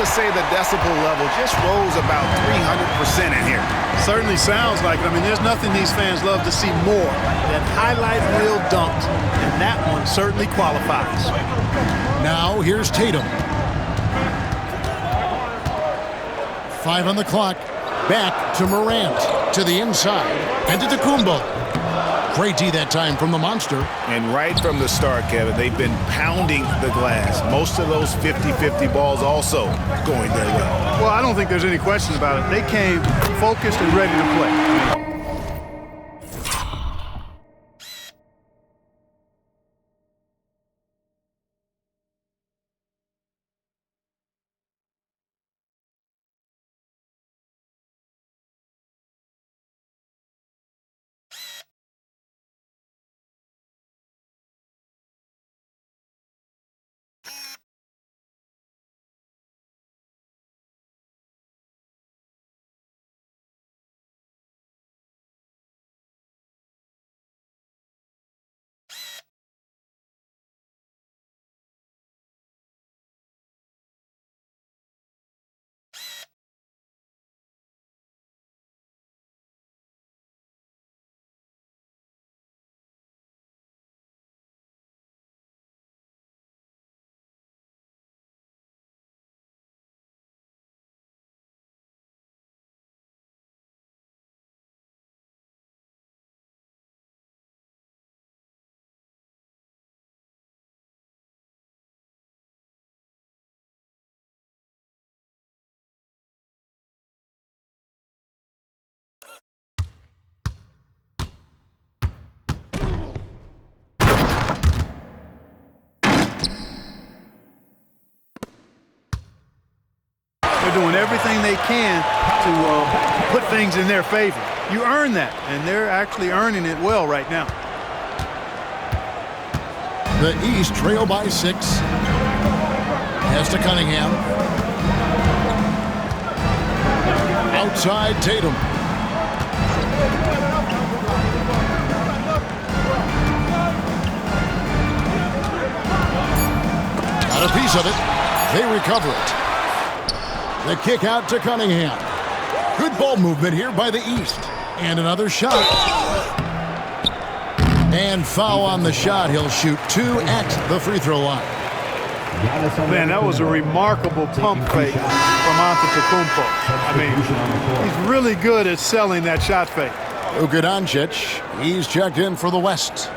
to say the decibel level just rose about 300% in here. Certainly sounds like it. I mean, there's nothing these fans love to see more than highlight reel dunks, and that one certainly qualifies. Now here's Tatum. 5 on the clock. Back to Morant. To the inside. And to Kumbo. Great D that time from the Monster. And right from the start, Kevin, they've been pounding the glass. Most of those 50-50 balls also going their way. Well, I don't think there's any question about it. They came focused and ready to play. They're doing everything they can to put things in their favor. You earn that, and they're actually earning it well right now. The East trail by 6. Pass to Cunningham. Outside Tatum. Got a piece of it. They recover it. The kick out to Cunningham. Good ball movement here by the East. And another shot. And foul on the shot. He'll shoot 2 at the free throw line. Man, that was a remarkable pump fake from Antetokounmpo. I mean, he's really good at selling that shot fake. Luka Doncic, he's checked in for the West.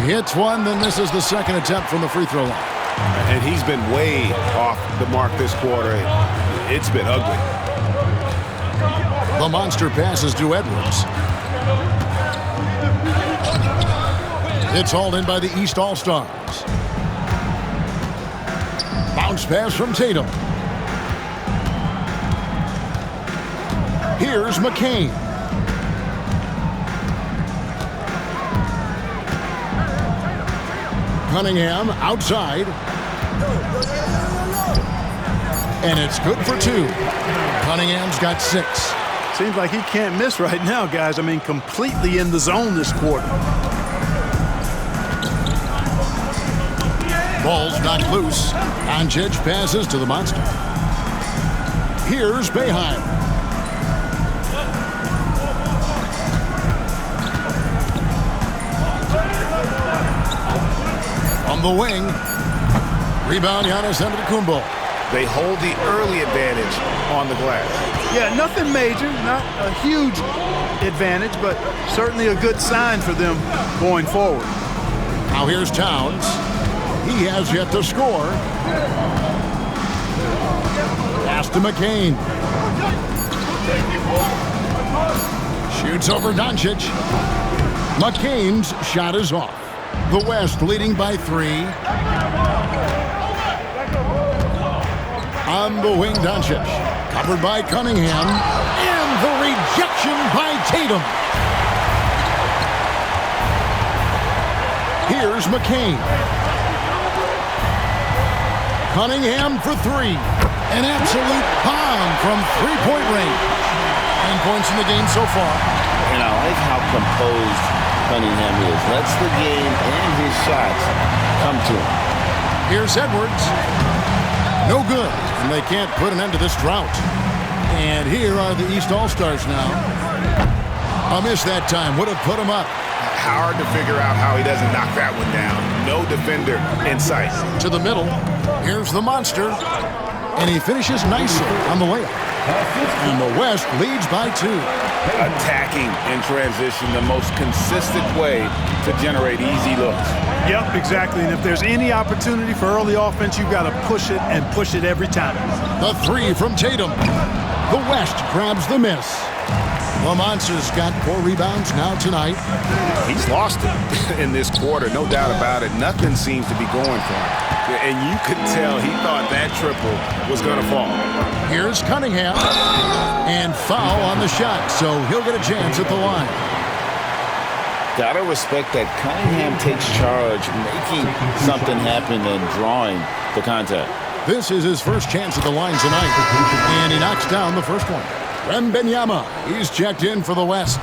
He hits one, then misses the second attempt from the free throw line. And he's been way off the mark this quarter. It's been ugly. The Monster passes to Edwards. It's hauled in by the East All-Stars. Bounce pass from Tatum. Here's McCain. Cunningham outside. And it's good for 2. Cunningham's got 6. Seems like he can't miss right now, guys. I mean, completely in the zone this quarter. Ball's knocked loose. Doncic passes to the Monster. Here's Boeheim. On the wing. Rebound, Giannis Antetokounmpo. They hold the early advantage on the glass. Yeah, nothing major, not a huge advantage, but certainly a good sign for them going forward. Now here's Towns. He has yet to score. Pass to McCain. Shoots over Doncic. McCain's shot is off. The West leading by 3. On the wing, Doncic. Covered by Cunningham. And the rejection by Tatum. Here's McCain. Cunningham for 3. An absolute bomb from three-point range. 9 points in the game so far. And I like how composed Cunningham is. Lets the game and his shots come to him. Here's Edwards. No good, and they can't put an end to this drought. And here are the East All-Stars now. A miss that time would have put him up. Hard to figure out how he doesn't knock that one down. No defender in sight. To the middle. Here's the monster. And he finishes nicely on the layup. And the West leads by 2. Attacking in transition, the most consistent way to generate easy looks. Yep, exactly. And if there's any opportunity for early offense, you've got to push it and push it every time. The 3 from Tatum. The West grabs the miss. Lamonce's got 4 rebounds now tonight. He's lost it in this quarter, no doubt about it. Nothing seems to be going for him. And you could tell he thought that triple was going to fall. Here's Cunningham. And foul on the shot, so he'll get a chance at the line. Gotta respect that Cunningham takes charge, making something happen and drawing the contact. This is his first chance at the line tonight. And he knocks down the first one. Wembanyama, he's checked in for the West.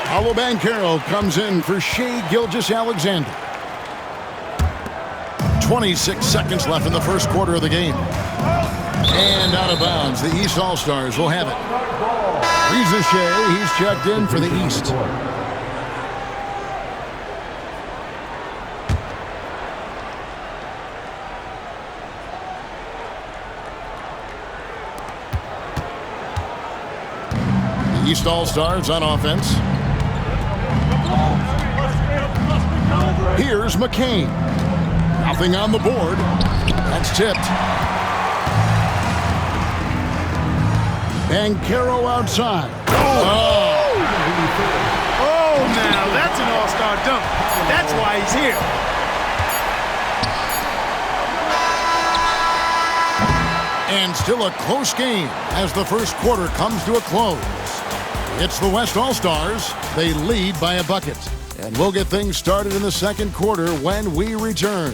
Paolo Banchero comes in for Shai Gilgeous-Alexander. 26 seconds left in the first quarter of the game. And out of bounds, the East All-Stars will have it. Reza Shai, he's checked in for the East. The East All-Stars on offense. Here's McCain. Nothing on the board. That's tipped. Banchero outside. Oh, now that's an all-star dunk. That's why he's here. And still a close game as the first quarter comes to a close. It's the West All-Stars. They lead by a bucket. And we'll get things started in the second quarter when we return.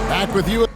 Back with you.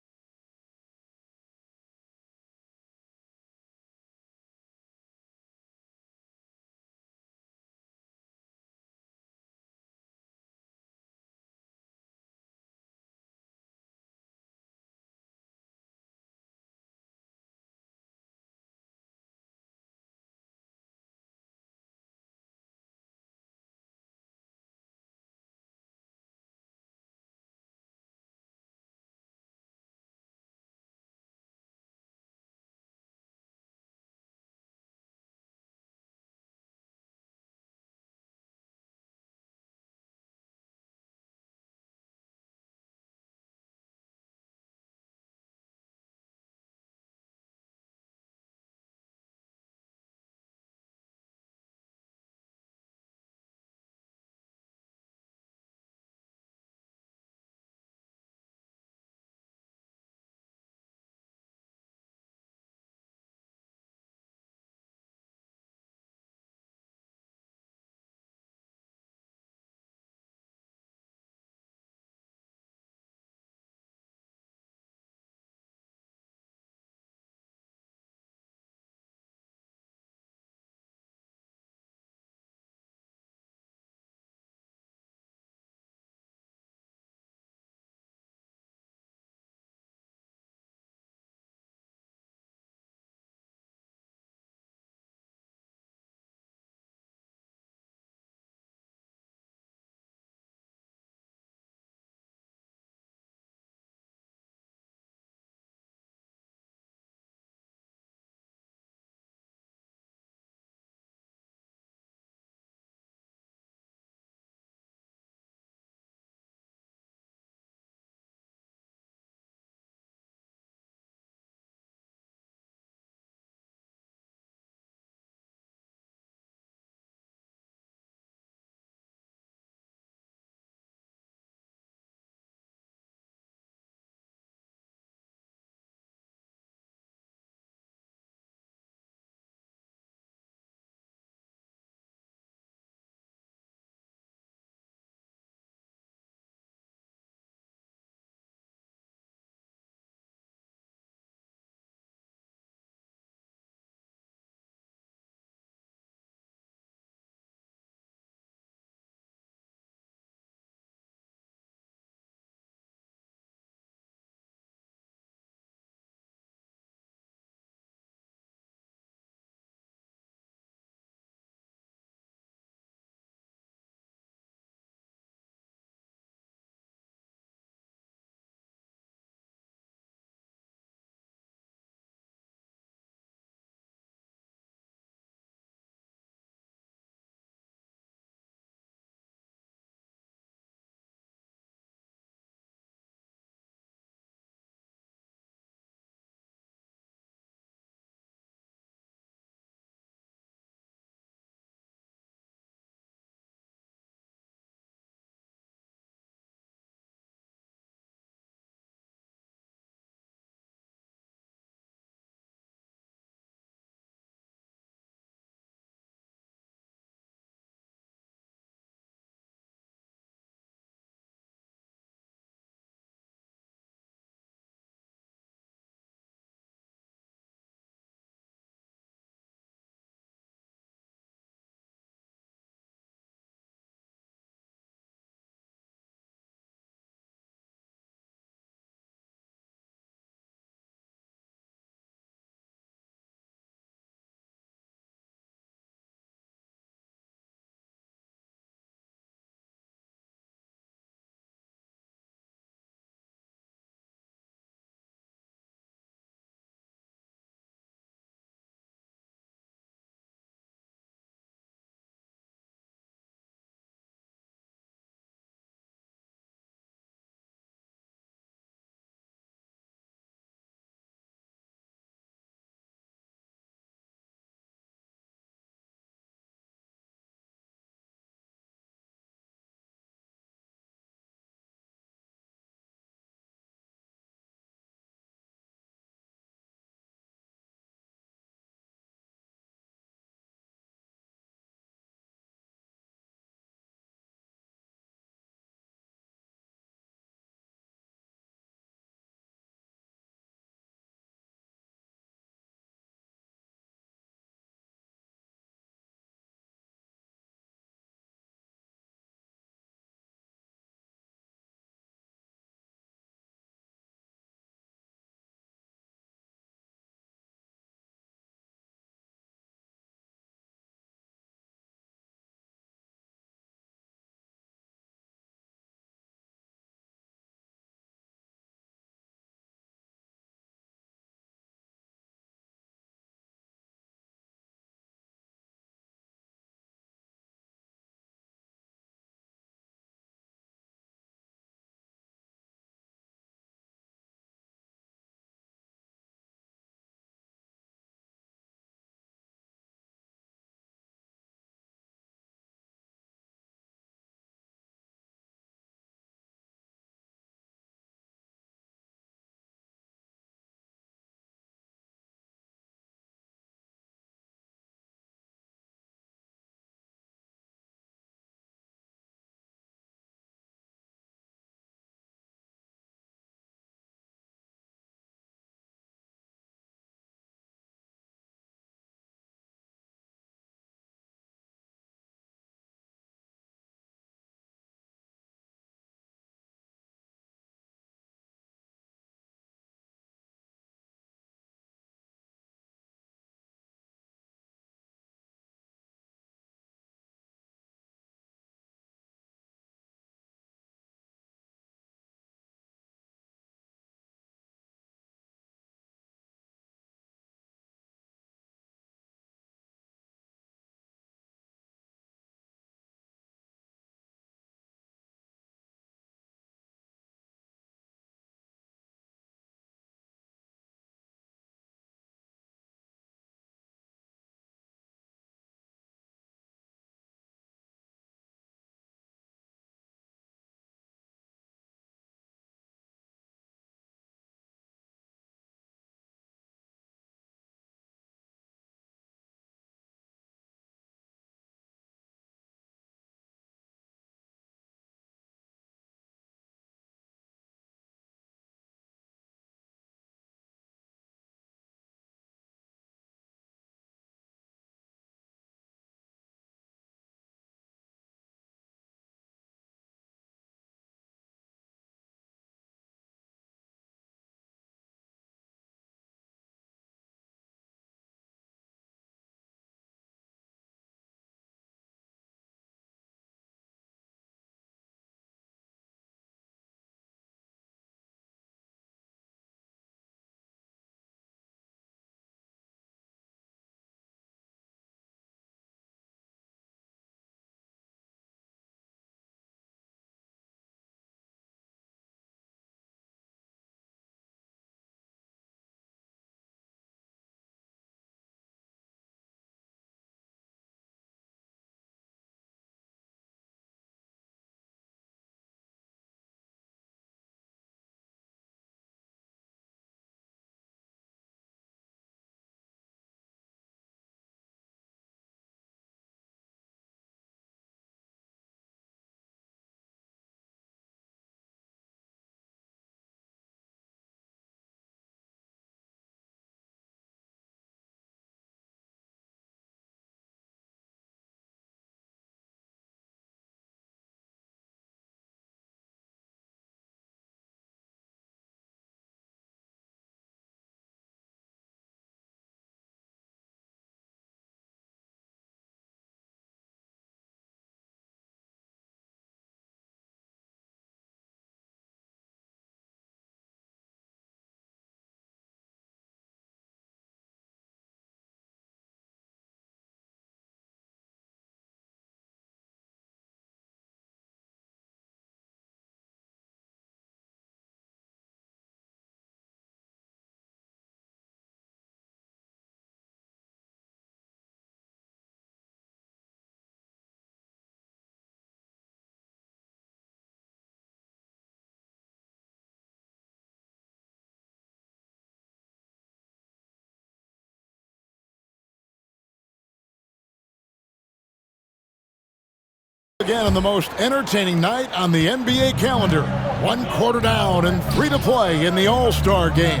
Again, on the most entertaining night on the NBA calendar. 1 quarter down and 3 to play in the All-Star game.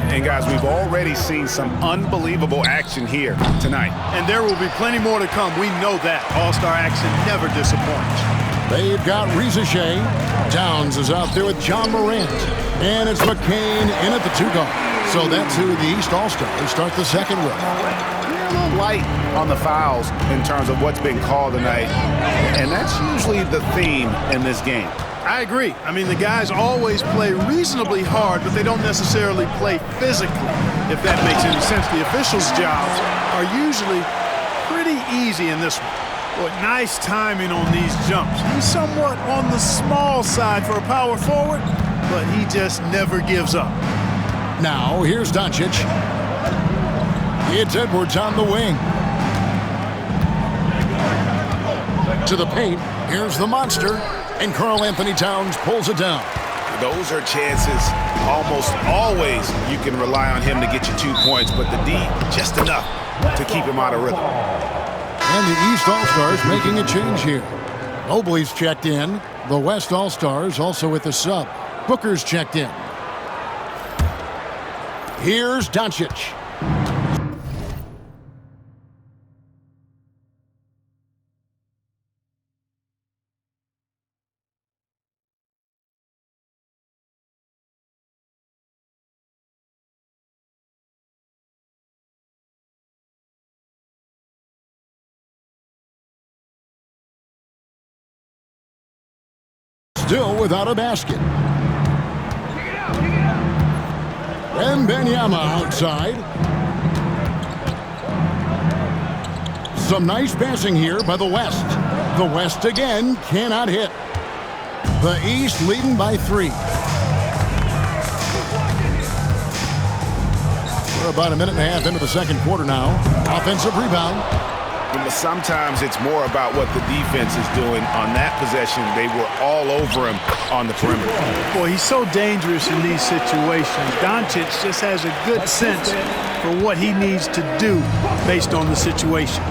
And guys, we've already seen some unbelievable action here tonight. And there will be plenty more to come. We know that. All-Star action never disappoints. They've got Reza Shea. Towns is out there with John Morant. And it's McCain in at the 2 guard. So that's who the East All-Stars start the second with. They're a little light on the fouls in terms of what's been called tonight. And that's usually the theme in this game. I agree. I mean, the guys always play reasonably hard, but they don't necessarily play physically, if that makes any sense. The officials' jobs are usually pretty easy in this one. But nice timing on these jumps. He's somewhat on the small side for a power forward, but he just never gives up. Now, here's Doncic. It's Edwards on the wing. To the paint. Here's the monster. And Karl-Anthony Towns pulls it down. Those are chances almost always you can rely on him to get you 2 points, but the D, just enough to keep him out of rhythm. And the East All-Stars making a change here. Mobley's checked in. The West All-Stars also with the sub. Booker's checked in. Here's Doncic. Still without a basket. And Wembanyama outside. Some nice passing here by the West. The West again cannot hit. The East leading by 3. We're about a minute and a half into the second quarter now. Offensive rebound. Sometimes it's more about what the defense is doing on that possession. They were all over him on the perimeter. Boy, he's so dangerous in these situations. Doncic just has a good sense for what he needs to do based on the situation.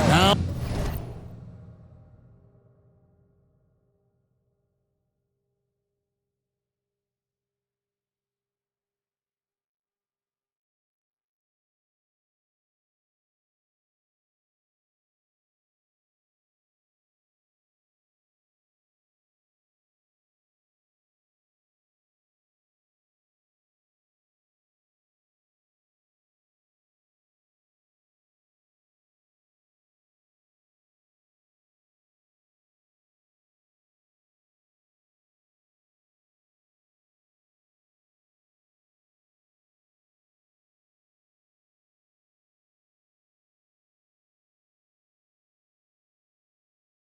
Now,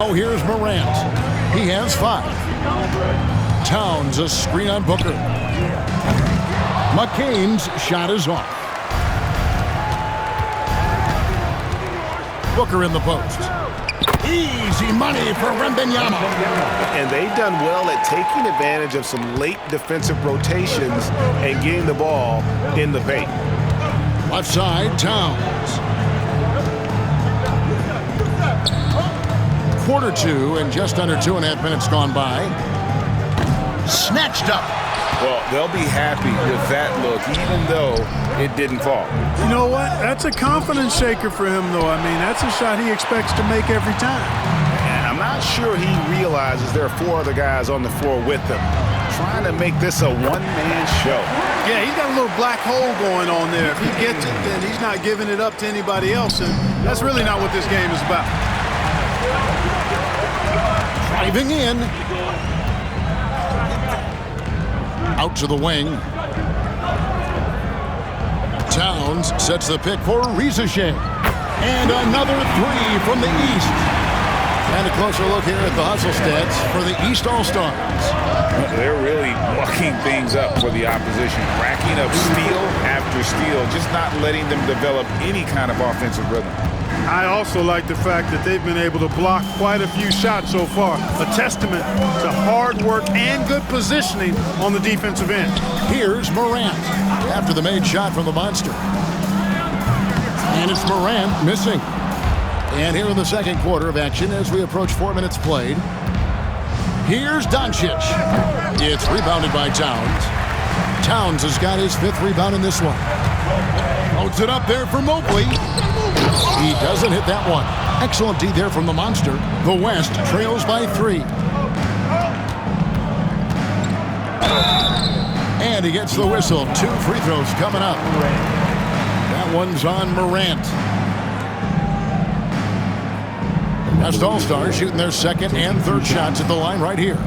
oh, here's Morant. He has 5. Towns a screen on Booker. McCain's shot is off. Booker in the post. Easy money for Wembanyama. And they've done well at taking advantage of some late defensive rotations and getting the ball in the paint. Left side, Towns. Quarter 2 and just under 2.5 minutes gone by. Snatched up. Well, they'll be happy with that look, even though it didn't fall. You know what? That's a confidence shaker for him, though. I mean, that's a shot he expects to make every time. And I'm not sure he realizes there are 4 other guys on the floor with him, trying to make this a one-man show. Yeah, he's got a little black hole going on there. If he gets it, then he's not giving it up to anybody else, and that's really not what this game is about. Driving in. Out to the wing. Towns sets the pick for Reza Shea. And another 3 from the East. And a closer look here at the hustle stats for the East All-Stars. They're really mucking things up for the opposition, racking up steal after steal, just not letting them develop any kind of offensive rhythm. I also like the fact that they've been able to block quite a few shots so far. A testament to hard work and good positioning on the defensive end. Here's Morant after the made shot from the monster. And it's Morant missing. And here in the second quarter of action as we approach 4 minutes played. Here's Doncic. It's rebounded by Towns. Towns has got his 5th rebound in this one. Loads it up there for Mobley. He doesn't hit that one. Excellent D there from the Monster. The West trails by 3. And he gets the whistle. 2 free throws coming up. That one's on Morant. West All-Stars shooting their second and third shots at the line right here.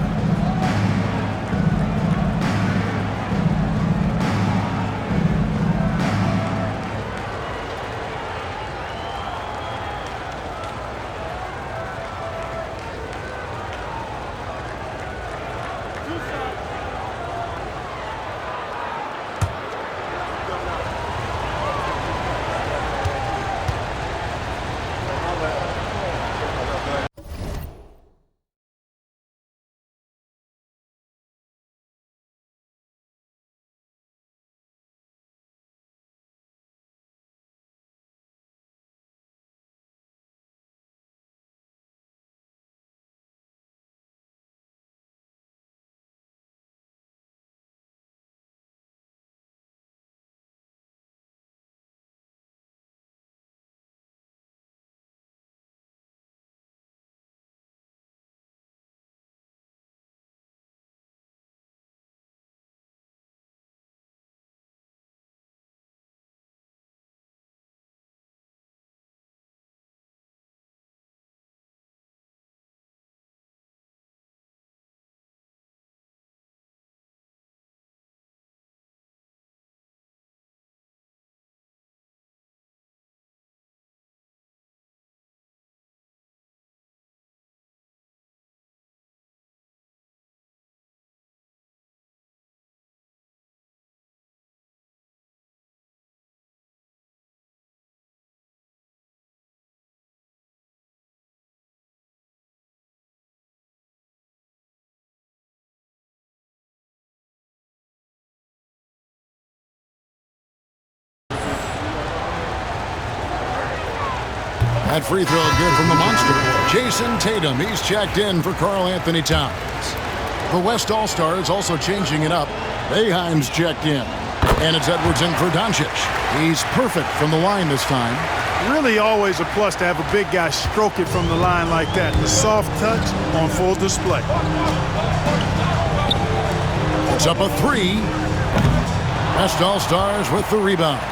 That free throw good from the Monster. Jason Tatum, he's checked in for Karl-Anthony Towns. The West All-Stars also changing it up. Boeheim's checked in. And it's Edwards in for Doncic. He's perfect from the line this time. Really always a plus to have a big guy stroke it from the line like that. The soft touch on full display. It's up a 3. West All-Stars with the rebound.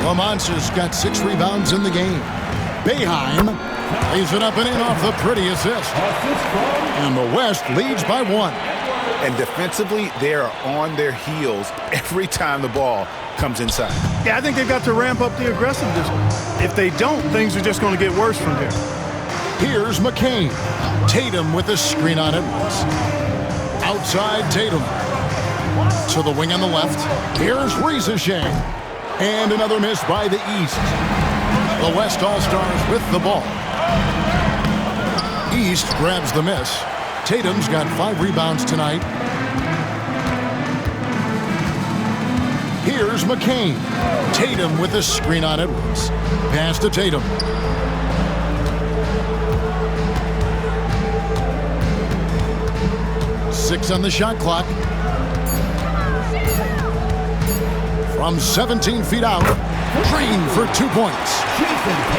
Lamont has got 6 rebounds in the game. Boeheim lays it up and in off the pretty assist. And the West leads by 1. And defensively, they are on their heels every time the ball comes inside. Yeah, I think they've got to ramp up the aggressiveness. If they don't, things are just going to get worse from here. Here's McCain. Tatum with the screen on it. Outside Tatum. To the wing on the left. Here's Rizachet. And another miss by the East. The West All-Stars with the ball. East grabs the miss. Tatum's got 5 rebounds tonight. Here's McCain. Tatum with the screen on Edwards. Pass to Tatum. Six on the shot clock. From 17 feet out, Green for 2 points.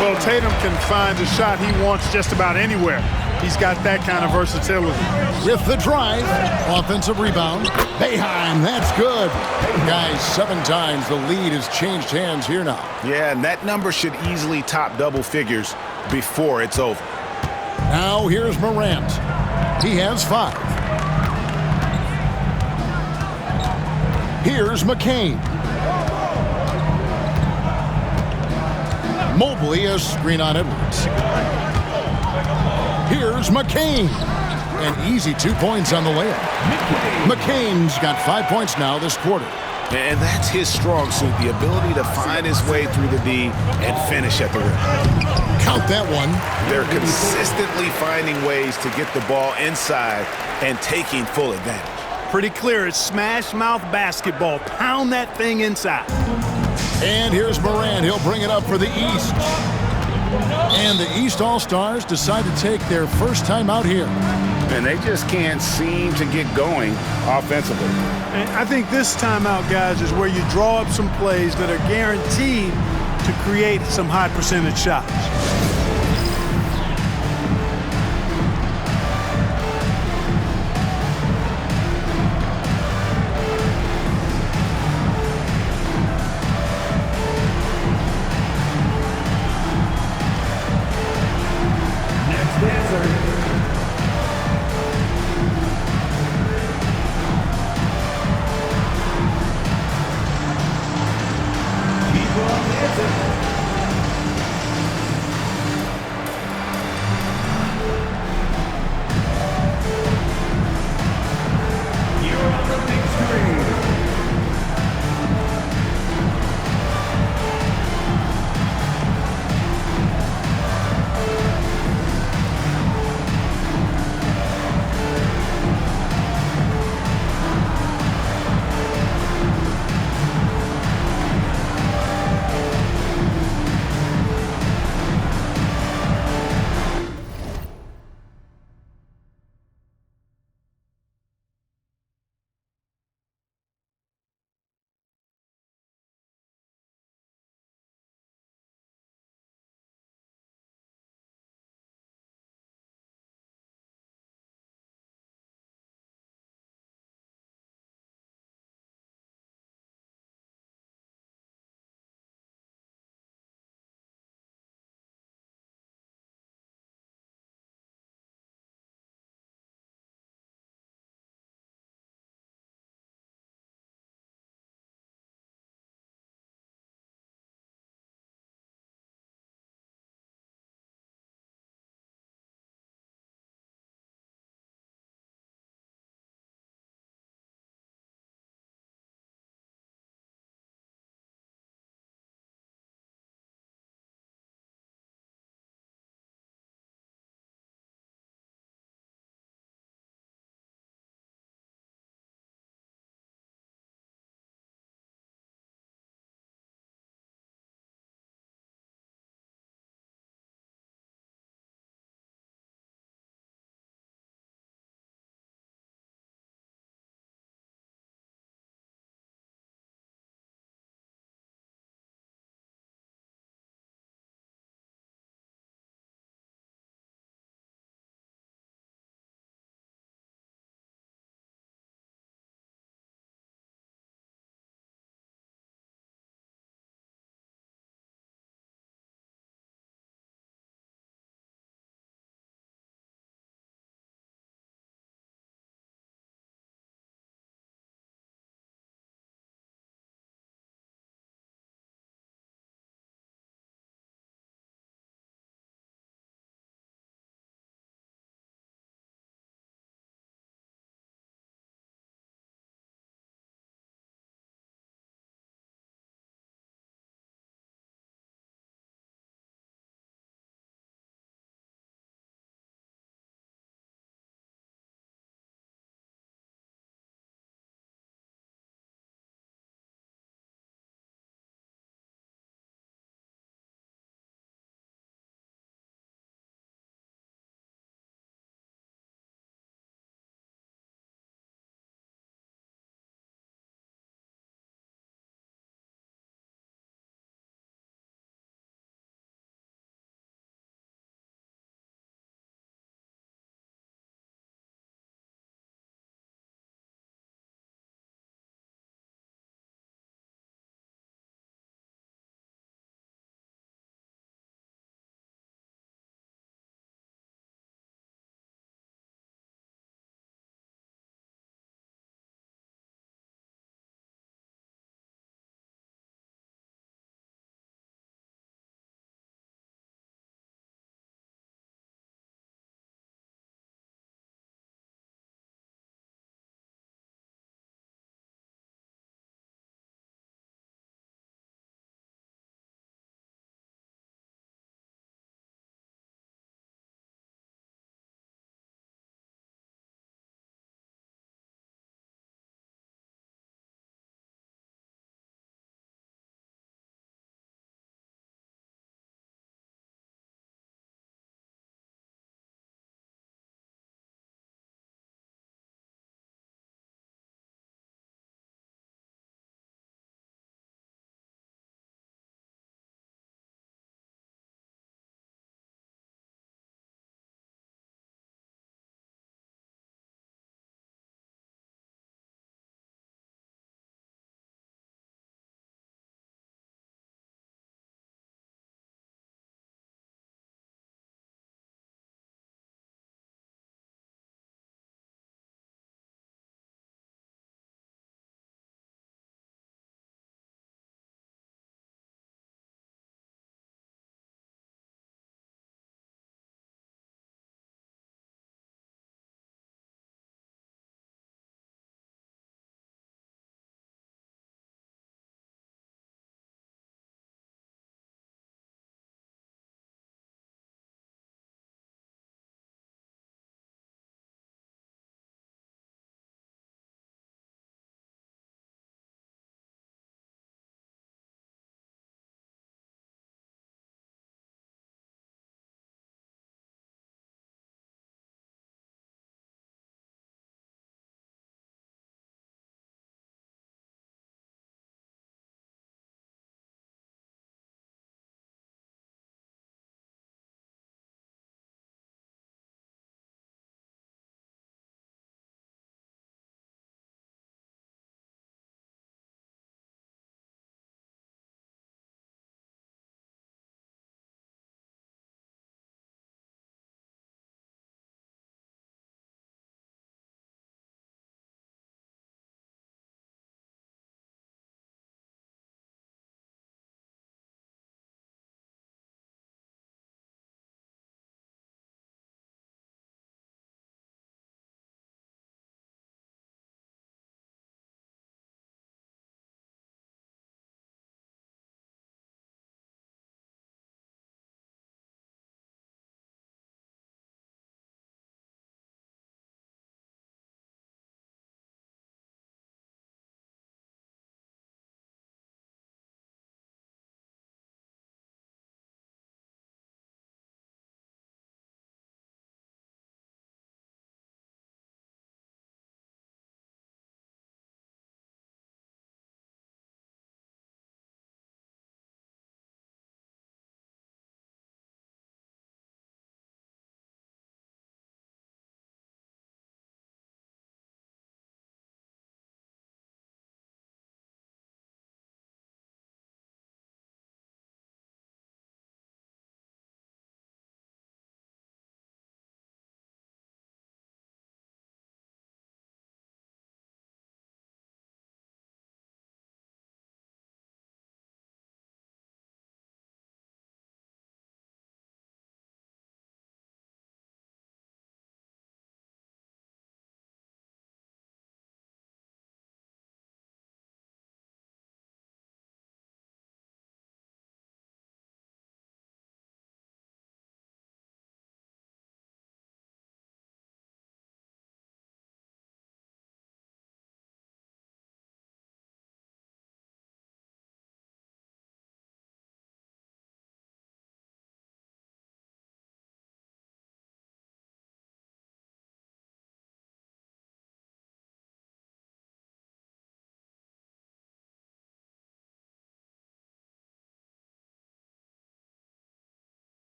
Well, Tatum can find the shot he wants just about anywhere. He's got that kind of versatility. With the drive, offensive rebound. Boeheim, that's good. Guys, 7 times the lead has changed hands here now. Yeah, and that number should easily top double figures before it's over. Now here's Morant. He has 5. Here's McCain. Mobley, a screen on Edwards. Here's McCain. An easy 2 points on the layup. McCain's got 5 points now this quarter. And that's his strong suit, the ability to find his way through the D and finish at the rim. Count that one. They're consistently finding ways to get the ball inside and taking full advantage. Pretty clear. It's smash mouth basketball. Pound that thing inside. And here's Morant. He'll bring it up for the East. And the East All-Stars decide to take their first time out here. And they just can't seem to get going offensively. And I think this timeout, guys, is where you draw up some plays that are guaranteed to create some high percentage shots.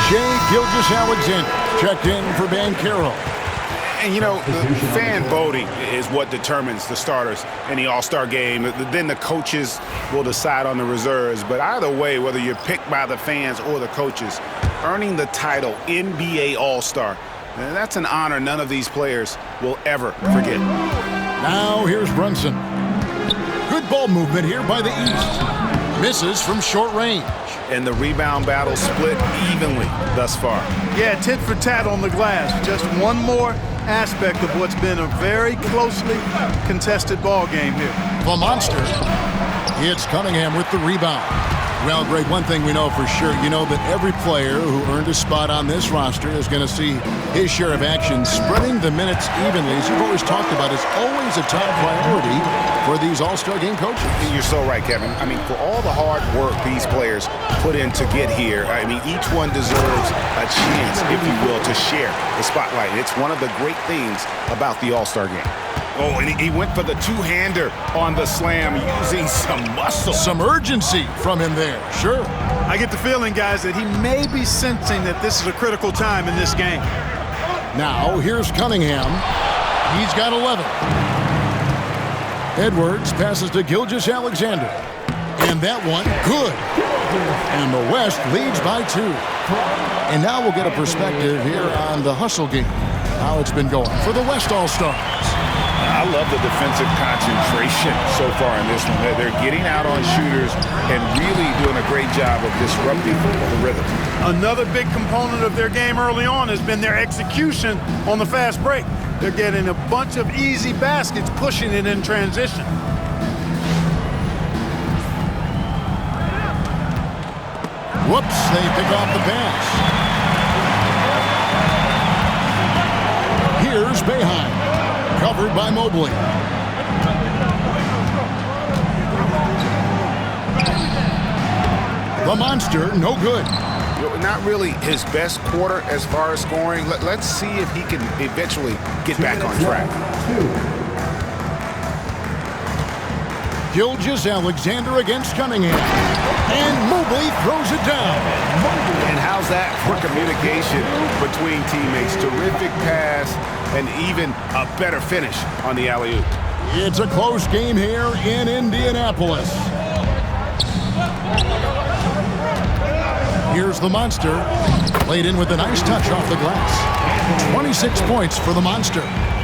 Shai Gilgeous-Alexander checked in for Banchero. And, you know, the fan voting is what determines the starters in the All-Star game. Then the coaches will decide on the reserves. But either way, whether you're picked by the fans or the coaches, earning the title NBA All-Star, that's an honor none of these players will ever forget. Now here's Brunson. Good ball movement here by the East. Misses from short range. And the rebound battle split evenly thus far. Yeah, tit for tat on the glass. Just one more aspect of what's been a very closely contested ball game here. The monster. It's Cunningham with the rebound. Well, Greg, one thing we know for sure, you know that every player who earned a spot on this roster is going to see his share of action. Spreading the minutes evenly, as you've always talked about, is always a top priority for these All-Star game coaches. You're so right, Kevin. I mean, for all the hard work these players put in to get here, I mean, each one deserves a chance, if you will, to share the spotlight. It's one of the great things about the All-Star game. Oh, and he went for the two-hander on the slam using some muscle. Some urgency from him there, sure. I get the feeling, guys, that he may be sensing that this is a critical time in this game. Now, here's Cunningham. He's got 11. Edwards passes to Gilgeous-Alexander. And that one, good. And the West leads by 2. And now we'll get a perspective here on the hustle game, how it's been going for the West All-Stars. I love the defensive concentration so far in this one. They're getting out on shooters and really doing a great job of disrupting the rhythm. Another big component of their game early on has been their execution on the fast break. They're getting a bunch of easy baskets, pushing it in transition. Whoops, they pick off the pass. Here's Boeheim. Covered by Mobley. The monster, no good. Not really his best quarter as far as scoring. Let's see if he can eventually get back on track. Gilgeous-Alexander against Cunningham. And Mobley throws it down. And how's that for communication between teammates? Terrific pass and even a better finish on the alley-oop. It's a close game here in Indianapolis. Here's the monster. Played in with a nice touch off the glass. 26 points for the monster.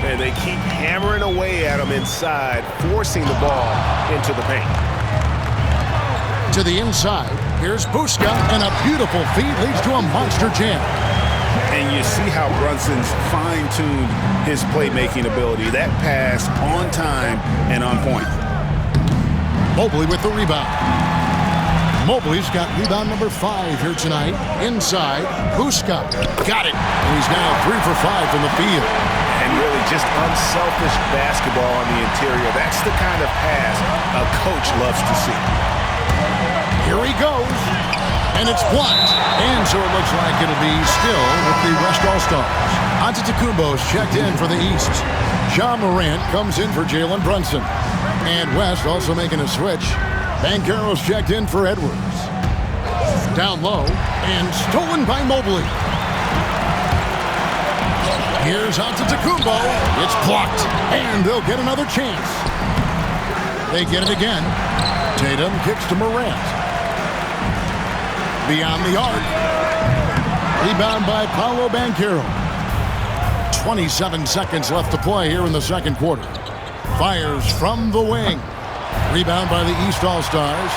And they keep hammering away at him inside, forcing the ball into the paint. To the inside, here's Buska, and a beautiful feed leads to a monster jam. And you see how Brunson's fine-tuned his playmaking ability. That pass on time and on point. Mobley with the rebound. Mobley's got rebound number 5 here tonight. Inside, Buska. Got it. And he's now 3 for 5 from the field. And really just unselfish basketball on the interior. That's the kind of pass a coach loves to see. Here he goes. And it's blocked. And so it looks like it'll be still with the West All-Stars. Antetokounmpo's checked in for the East. Ja Morant comes in for Jalen Brunson. And West also making a switch. Banchero's checked in for Edwards. Down low and stolen by Mobley. Here's Antetokounmpo. It's blocked. And they'll get another chance. They get it again. Tatum kicks to Morant. Beyond the arc. Rebound by Paolo Banchero. 27 seconds left to play here in the second quarter. Fires from the wing. Rebound by the East All-Stars.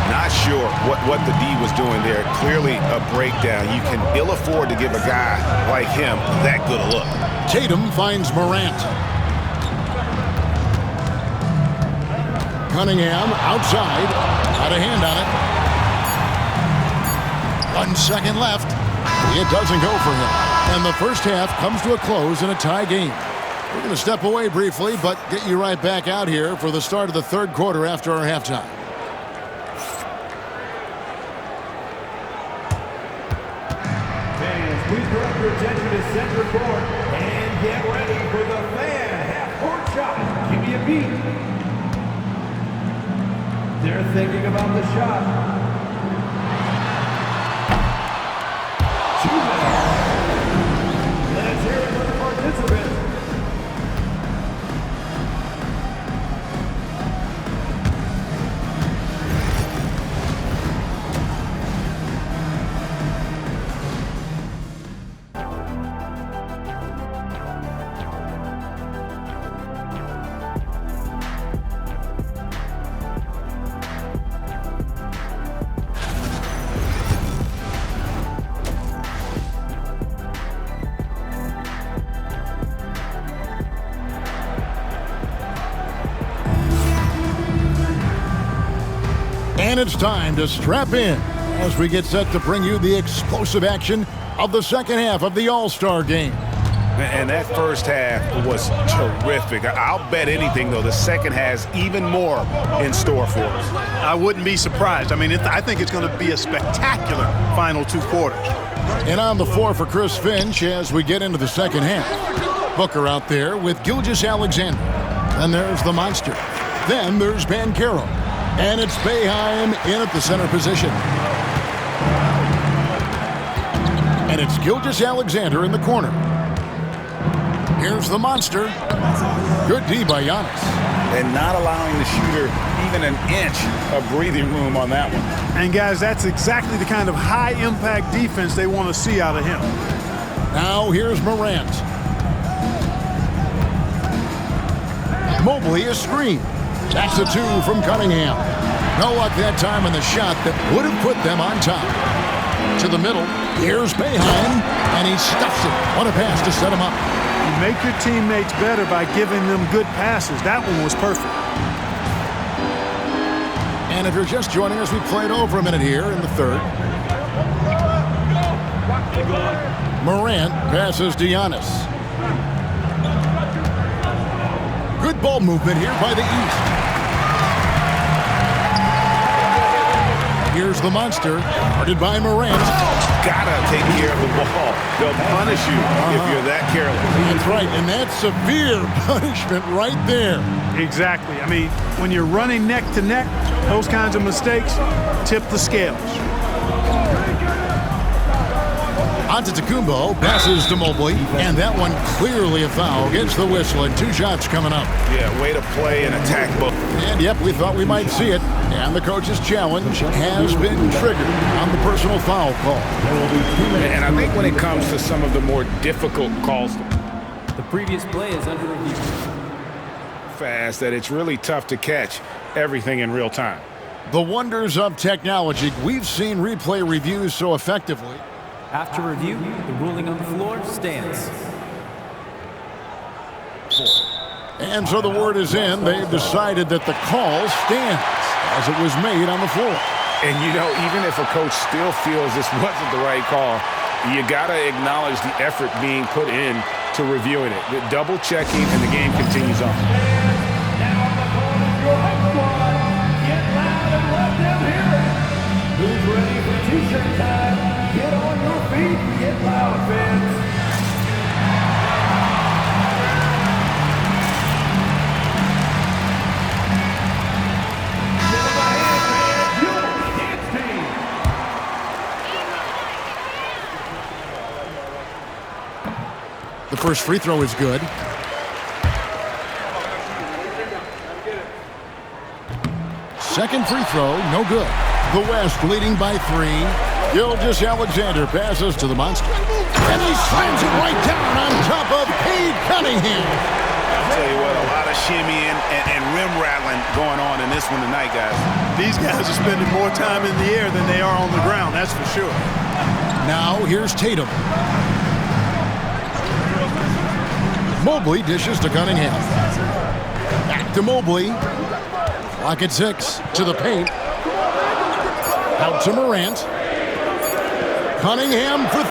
Not sure what the D was doing there. Clearly a breakdown. You can ill afford to give a guy like him that good a look. Tatum finds Morant. Cunningham outside. Got a hand on it. 1 second left. It doesn't go for him. And the first half comes to a close in a tie game. We're going to step away briefly, but get you right back out here for the start of the third quarter after our halftime. Fans, please direct your attention to center court and get ready for the fan half-court shot. Give me a beat. They're thinking about the shot. And it's time to strap in as we get set to bring you the explosive action of the second half of the All-Star game. And that first half was terrific. I'll bet anything, though, the second has even more in store for us. I wouldn't be surprised. I mean, I think it's going to be a spectacular final 2 quarters. And on the floor for Chris Finch as we get into the second half. Booker out there with Gilgeous-Alexander. Then there's the Monster. Then there's Banchero. And it's Boeheim in at the center position. And it's Gilgeous-Alexander in the corner. Here's the Monster. Good D by Giannis. And not allowing the shooter even an inch of breathing room on that one. And, guys, that's exactly the kind of high-impact defense they want to see out of him. Now here's Morant. Mobley is screened. That's a 2 from Cunningham. No luck that time in the shot that would have put them on top. To the middle. Here's Boeheim, and he stuffs it. What a pass to set him up. You make your teammates better by giving them good passes. That one was perfect. And if you're just joining us, we played over a minute here in the third. Morant passes to Giannis. Good ball movement here by the East. Here's the Monster, guarded by Morant. Gotta take care of the ball. They'll punish you if you're that careless. That's right, and that's severe punishment right there. Exactly. I mean, when you're running neck to neck, those kinds of mistakes tip the scales. Antetokounmpo passes to Mobley, and that one clearly a foul. Gets the whistle, and 2 shots coming up. Yeah, way to play and attack both. And yep, we thought we might see it. And the coach's challenge has been triggered on the personal foul call. And I think when it comes to some of the more difficult calls, The previous play is under review. fast, that it's really tough to catch everything in real time. The wonders of technology. We've seen replay reviews so effectively. After review, the ruling on the floor stands. And so the word is in. They've decided that the call stands as it was made on the floor. And, you know, even if a coach still feels this wasn't the right call, you got to acknowledge the effort being put in to reviewing it. The double checking, and the game continues on. Now the call is your home squad. Get loud and let them hear it. Who's ready for T-shirt time? Get on your feet and get loud, fans. Give them a hand, man. Your dance team. The first free throw is good. Second free throw, no good. The West leading by 3. Gilgeous-Alexander passes to the Monster. And he slams it right down on top of Cade Cunningham. I'll tell you what, a lot of shimmying and rim rattling going on in this one tonight, guys. These guys are spending more time in the air than they are on the ground, that's for sure. Now here's Tatum. Mobley dishes to Cunningham. Back to Mobley. Clock at 6. To the paint. Out to Morant. Cunningham for